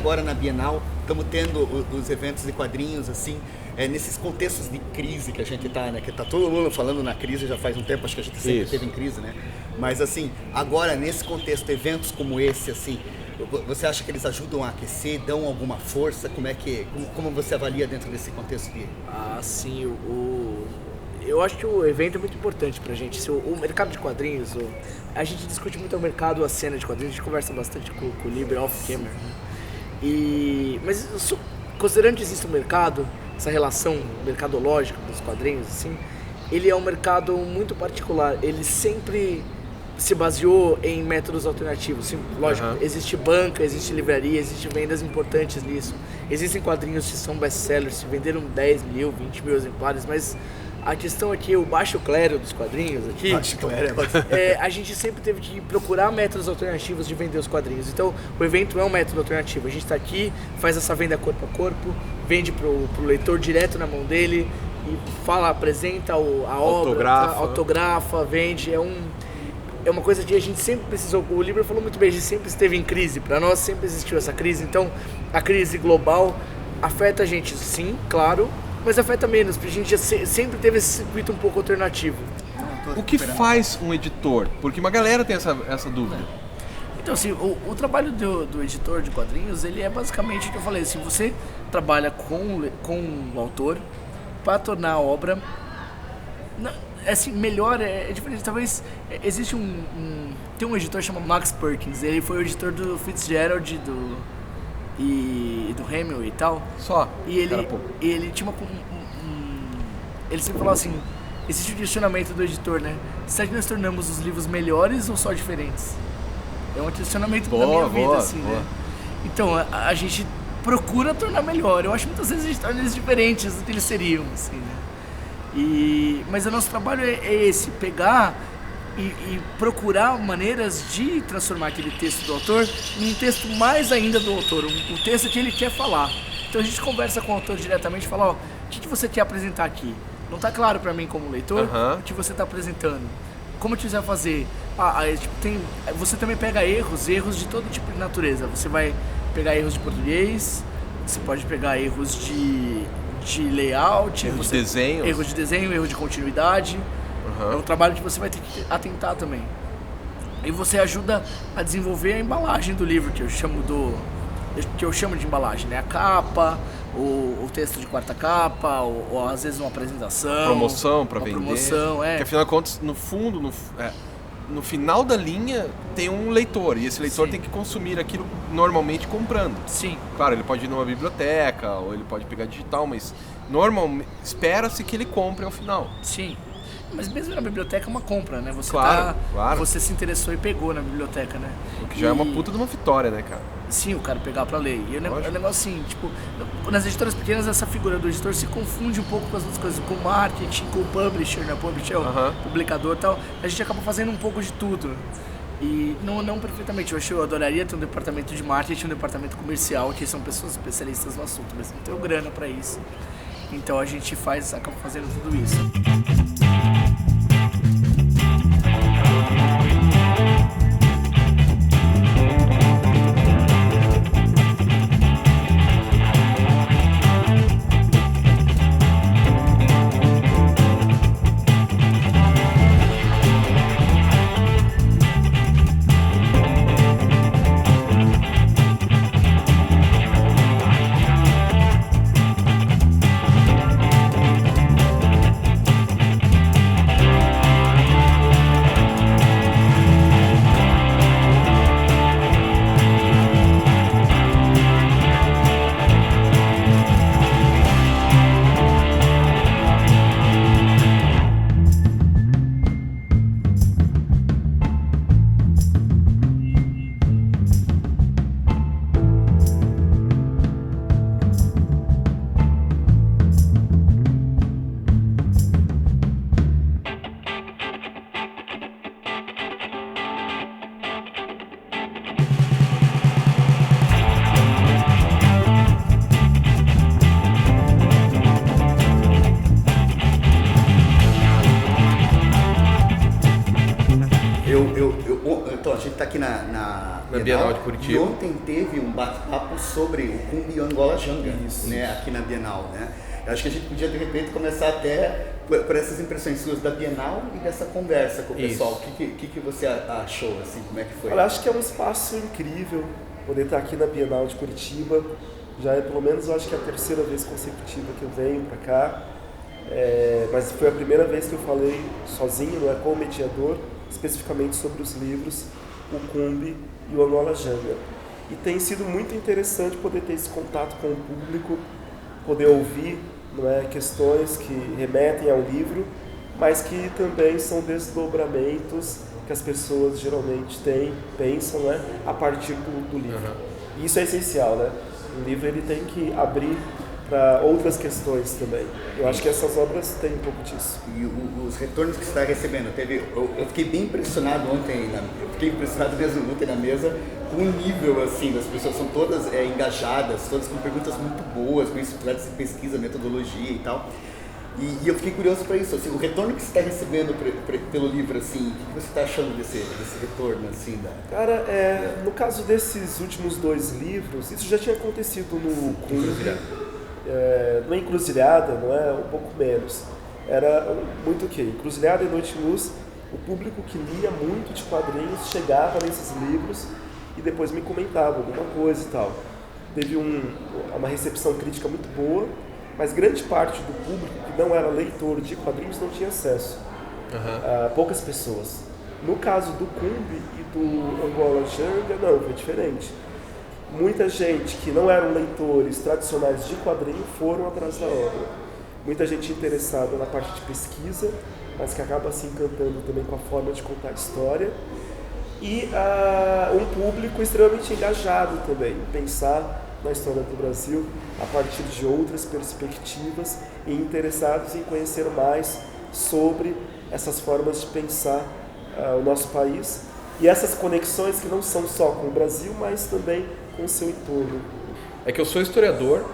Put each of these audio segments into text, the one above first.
agora na Bienal, estamos tendo os eventos de quadrinhos, assim, nesses contextos de crise que a gente tá, né? Que tá todo mundo falando na crise já faz um tempo, acho que a gente sempre esteve em crise, né? Mas, assim, agora, nesse contexto, eventos como esse, assim, você acha que eles ajudam a aquecer, dão alguma força? Como você avalia dentro desse contexto de... Sim, eu acho que o evento é muito importante pra gente. O mercado de quadrinhos, a gente discute muito o mercado, a cena de quadrinhos, a gente conversa bastante com o Liber off-camera, né? Mas considerando que existe um mercado, essa relação mercadológica dos quadrinhos, assim, ele é um mercado muito particular. Ele sempre se baseou em métodos alternativos. Sim, lógico, existe banca, existe livraria, existem vendas importantes nisso. Existem quadrinhos que são best-sellers, se venderam 10 mil, 20 mil exemplares, mas a questão é que o baixo clero dos quadrinhos aqui, a gente sempre teve que procurar métodos alternativos de vender os quadrinhos. Então, o evento é um método alternativo. A gente está aqui, faz essa venda corpo a corpo, vende pro leitor direto na mão dele, e apresenta a obra, autografa, vende. É uma coisa que a gente sempre precisou. O Liber falou muito bem, a gente sempre esteve em crise. Para nós sempre existiu essa crise. Então, a crise global afeta a gente, sim, claro, mas afeta menos, porque a gente sempre teve esse circuito um pouco alternativo. O que faz um editor? Porque uma galera tem essa dúvida. Então, assim, o trabalho do editor de quadrinhos, ele é basicamente o que eu falei, assim, você trabalha com o autor para tornar a obra... assim, melhor, é diferente. Talvez existe tem um editor chamado Max Perkins. Ele foi o editor do Fitzgerald e do Hemingway e tal. Só? E ele tinha ele sempre falou assim, existe o questionamento do editor, né? Será que nós tornamos os livros melhores ou só diferentes? É um questionamento da minha vida, assim, né? Então, a gente procura tornar melhor. Eu acho que muitas vezes a gente torna eles diferentes do que eles seriam, assim, né? Mas o nosso trabalho é esse, pegar e procurar maneiras de transformar aquele texto do autor em um texto mais ainda do autor, um texto que ele quer falar. Então a gente conversa com o autor diretamente e fala, ó, o que você quer apresentar aqui? Não está claro para mim como leitor o que você está apresentando. Como te quiser fazer? Você também pega erros de todo tipo de natureza. Você vai pegar erros de português, você pode pegar erros de layout, erros de desenho, erro de continuidade. É um trabalho que você vai ter que atentar também. E você ajuda a desenvolver a embalagem do livro, que eu chamo de embalagem, né? A capa, o texto de quarta capa, ou às vezes uma apresentação. Promoção para vender. Promoção, Porque afinal de contas, no fundo, no final da linha tem um leitor, e esse leitor tem que consumir aquilo normalmente comprando. Sim. Claro, ele pode ir numa biblioteca, ou ele pode pegar digital, mas normalmente espera-se que ele compre ao final. Sim. Mas mesmo na biblioteca é uma compra, né? Você claro. Você se interessou e pegou na biblioteca, né? O que já é uma puta de uma vitória, né, cara? Sim, o cara pegar pra ler. E é um negócio assim, tipo, nas editoras pequenas essa figura do editor se confunde um pouco com as outras coisas, com o marketing, com o publisher, né? O publisher é o publicador e tal. A gente acaba fazendo um pouco de tudo. E não perfeitamente. Eu adoraria ter um departamento de marketing, um departamento comercial, que são pessoas especialistas no assunto, mas não tenho grana pra isso. Então a gente acaba fazendo tudo isso. está aqui na Bienal de Curitiba. E ontem teve um bate-papo sobre o Cumbi e o Angola Janga, né, aqui na Bienal, né? Eu acho que a gente podia, de repente, começar até por essas impressões suas da Bienal e dessa conversa com o pessoal. O que você achou, assim, como é que foi? Olha, acho que é um espaço incrível poder estar aqui na Bienal de Curitiba. Já é, pelo menos, eu acho que é a terceira vez consecutiva que eu venho para cá. Mas foi a primeira vez que eu falei sozinho, não é, como mediador, especificamente sobre os livros, o Cumbi e o Angola Janga. E tem sido muito interessante poder ter esse contato com o público, poder ouvir, não é, questões que remetem ao livro, mas que também são desdobramentos que as pessoas geralmente pensam, né, a partir do livro. E isso é essencial, né? O livro ele tem que abrir para outras questões também. Eu acho que essas obras têm um pouco disso. E os retornos que você está recebendo, eu fiquei bem impressionado ontem, eu fiquei impressionado mesmo ontem na mesa, com o nível, assim, das pessoas, são todas engajadas, todas com perguntas muito boas, bem estruturadas em pesquisa, metodologia e tal. E eu fiquei curioso para isso, assim, o retorno que você está recebendo pelo livro, assim, o que você está achando desse retorno, assim, Cara, no caso desses últimos 2 livros, isso já tinha acontecido no Cumbi, no Encruzilhada, não é? Um pouco menos. Era muito o quê? Encruzilhada e Noite Luz, o público que lia muito de quadrinhos chegava nesses livros e depois me comentava alguma coisa e tal. Teve uma recepção crítica muito boa, mas grande parte do público que não era leitor de quadrinhos não tinha acesso. Poucas pessoas. No caso do Cumbi e do Angola Janga, não, foi diferente. Muita gente que não eram leitores tradicionais de quadrinho foram atrás da obra. Muita gente interessada na parte de pesquisa, mas que acaba se encantando também com a forma de contar a história. E um público extremamente engajado também, em pensar na história do Brasil a partir de outras perspectivas e interessados em conhecer mais sobre essas formas de pensar o nosso país e essas conexões que não são só com o Brasil, mas também com o seu entorno. É que eu sou historiador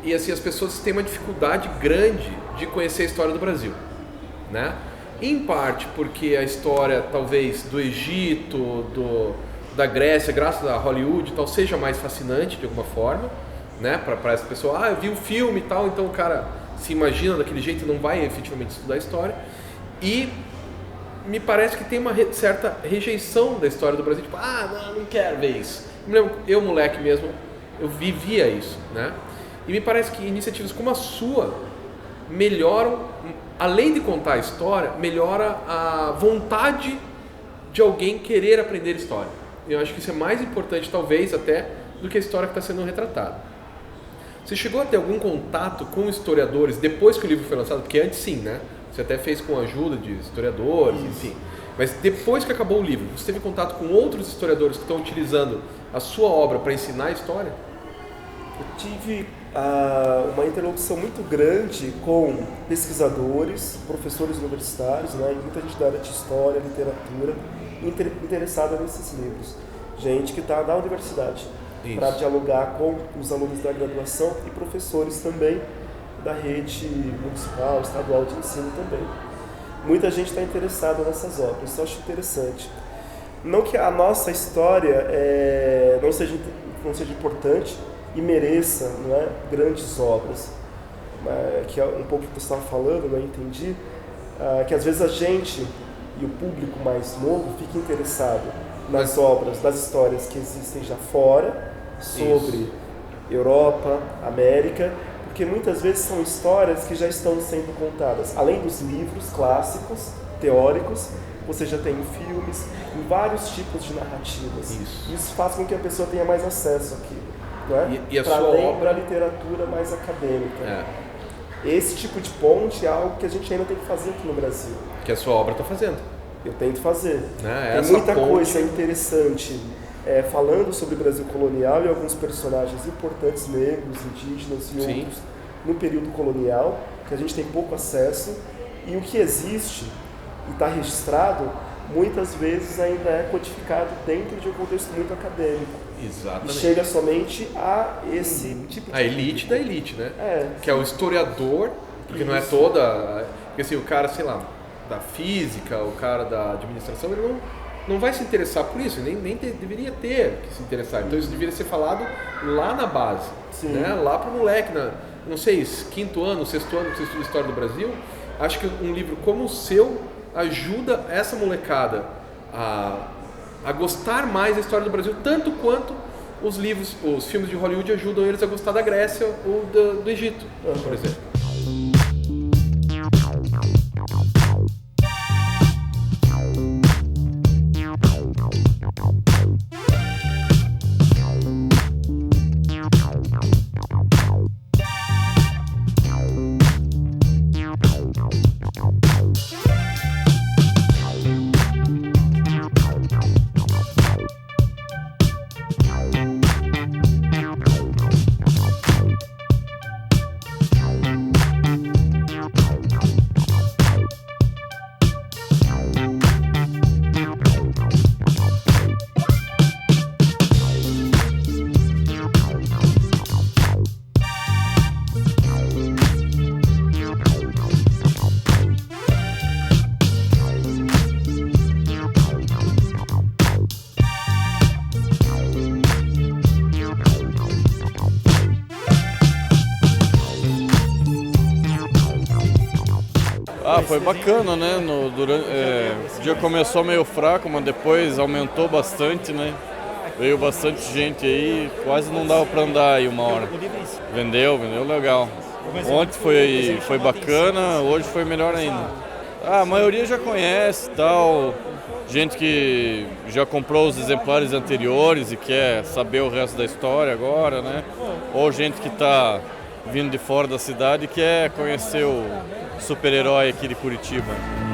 e assim as pessoas têm uma dificuldade grande de conhecer a história do Brasil, né? Em parte porque a história talvez do Egito, da Grécia, graças a Hollywood, tal, seja mais fascinante de alguma forma, né? Para essa pessoa, eu vi um filme e tal, então o cara se imagina daquele jeito e não vai efetivamente estudar a história. E me parece que tem uma certa rejeição da história do Brasil, tipo, não quero ver isso. Eu, moleque mesmo, eu vivia isso, né? E me parece que iniciativas como a sua melhoram, além de contar a história, melhora a vontade de alguém querer aprender história. Eu acho que isso é mais importante, talvez, até, do que a história que está sendo retratada. Você chegou a ter algum contato com historiadores depois que o livro foi lançado? Porque antes sim, né? Você até fez com a ajuda de historiadores, enfim. Mas depois que acabou o livro, você teve contato com outros historiadores que estão utilizando a sua obra para ensinar a história? Eu tive uma interlocução muito grande com pesquisadores, professores universitários, né, e muita gente da área de história, literatura, interessada nesses livros. Gente que está na universidade para dialogar com os alunos da graduação e professores também da rede municipal, estadual de ensino também. Muita gente está interessada nessas obras, isso eu acho interessante. Não que a nossa história não seja importante e mereça, não é, grandes obras, que é um pouco o que você estava falando, eu entendi, que às vezes a gente e o público mais novo fica interessado nas obras, das histórias que existem já fora, sobre Europa, América, porque muitas vezes são histórias que já estão sendo contadas, além dos livros clássicos, teóricos, você já tem filmes, em vários tipos de narrativas. Isso faz com que a pessoa tenha mais acesso àquilo, não é? E a sua obra... para a literatura mais acadêmica. Esse tipo de ponte é algo que a gente ainda tem que fazer aqui no Brasil. Que a sua obra está fazendo. Eu tento fazer. Tem muita coisa interessante falando sobre o Brasil colonial e alguns personagens importantes negros, indígenas e outros no período colonial, que a gente tem pouco acesso, e o que existe e está registrado, muitas vezes ainda é codificado dentro de um contexto muito acadêmico. Exatamente. E chega somente a esse tipo de... A elite da elite, né? Que é o historiador, porque não é toda... Porque assim, o cara, sei lá, da física, o cara da administração, ele não vai se interessar por isso, deveria ter que se interessar. Então isso deveria ser falado lá na base, né? Lá pro moleque, não sei, 5º ano, 6º ano que você estuda História do Brasil. Acho que um livro como o seu ajuda essa molecada a gostar mais da história do Brasil, tanto quanto os filmes de Hollywood ajudam eles a gostar da Grécia ou do Egito, por exemplo. Foi bacana, né? O dia começou meio fraco, mas depois aumentou bastante, né? Veio bastante gente aí, quase não dava para andar aí uma hora. Vendeu legal. Ontem foi bacana, hoje foi melhor ainda. A maioria já conhece, tal, gente que já comprou os exemplares anteriores e quer saber o resto da história agora, né? Ou gente que está vindo de fora da cidade e quer conhecer o super-herói aqui de Curitiba.